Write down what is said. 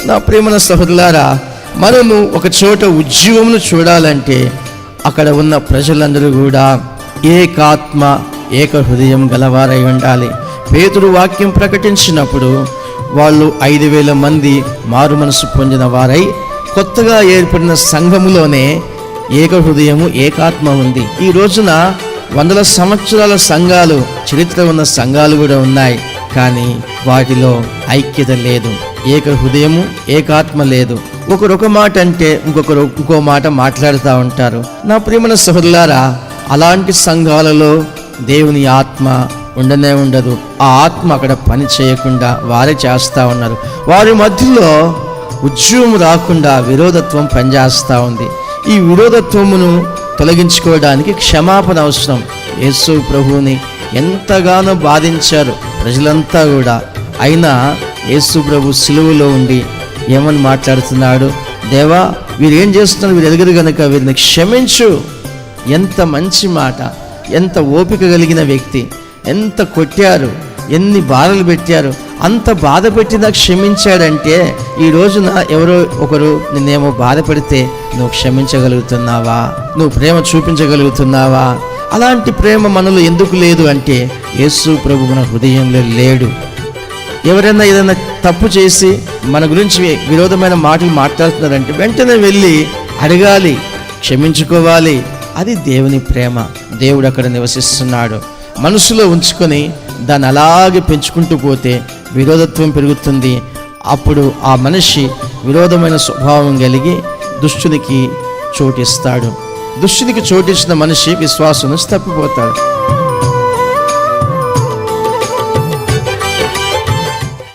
నా ప్రియమైన సహోదరులారా, మనము ఒక చోట ఉద్యమమును చూడాలంటే అక్కడ ఉన్న ప్రజలందరూ కూడా ఏకాత్మ ఏక హృదయం గలవారై ఉండాలి. పేతురు వాక్యం ప్రకటించినప్పుడు వాళ్ళు 5,000 మంది మారు మనసు పొందిన వారై కొత్తగా ఏర్పడిన సంఘములోనే ఏక హృదయము ఏకాత్మ ఉంది. ఈ రోజున వందల సంవత్సరాల సంఘాలు, చరిత్ర ఉన్న సంఘాలు కూడా ఉన్నాయి, కానీ వాటిలో ఐక్యత లేదు, ఏక హృదయము ఏకాత్మ లేదు. ఒకరొక మాట అంటే ఇంకొకరు ఇంకో మాట మాట్లాడుతూ ఉంటారు. నా ప్రియమైన సహోదరులారా, అలాంటి సంఘాలలో దేవుని ఆత్మ ఉండనే ఉండదు. ఆ ఆత్మ అక్కడ పని చేయకుండా వారే చేస్తూ ఉన్నారు. వారి మధ్యలో ఉద్యమం రాకుండా విరోధత్వం పనిచేస్తూ ఉంది. ఈ విరోధత్వమును తొలగించుకోవడానికి క్షమాపణ అవసరం. యేసు ప్రభువుని ఎంతగానో బాధించారు ప్రజలంతా కూడా. అయినా యేసు ప్రభు సిలువలో ఉండి ఏమని మాట్లాడుతున్నాడు? దేవా, వీరు ఏం చేస్తున్నారు, వీరు ఎదుగురు గనుక వీరిని క్షమించు. ఎంత మంచి మాట! ఎంత ఓపిక కలిగిన వ్యక్తి! ఎంత కొట్టారు, ఎన్ని బాధలు పెట్టారు, అంత బాధ పెట్టినా క్షమించాడంటే ఈ రోజున ఎవరో ఒకరు నిన్నేమో బాధ పెడితే నువ్వు క్షమించగలుగుతున్నావా? నువ్వు ప్రేమ చూపించగలుగుతున్నావా? అలాంటి ప్రేమ మనలో ఎందుకు లేదు అంటే యేసు ప్రభు మన హృదయంలో లేడు. ఎవరైనా ఏదైనా తప్పు చేసి మన గురించి విరోధమైన మాటలు మాట్లాడుతున్నారంటే వెంటనే వెళ్ళి అడగాలి, క్షమించుకోవాలి. అది దేవుని ప్రేమ. దేవుడు అక్కడ నివసిస్తున్నాడు. మనసులో ఉంచుకొని దాన్ని అలాగే పెంచుకుంటూ పోతే విరోధత్వం పెరుగుతుంది. అప్పుడు ఆ మనిషి విరోధమైన స్వభావం కలిగి దుష్టునికి చోటిస్తాడు. దుష్టునికి చోటిచ్చిన మనిషి విశ్వాసం నుంచి తప్పిపోతాడు.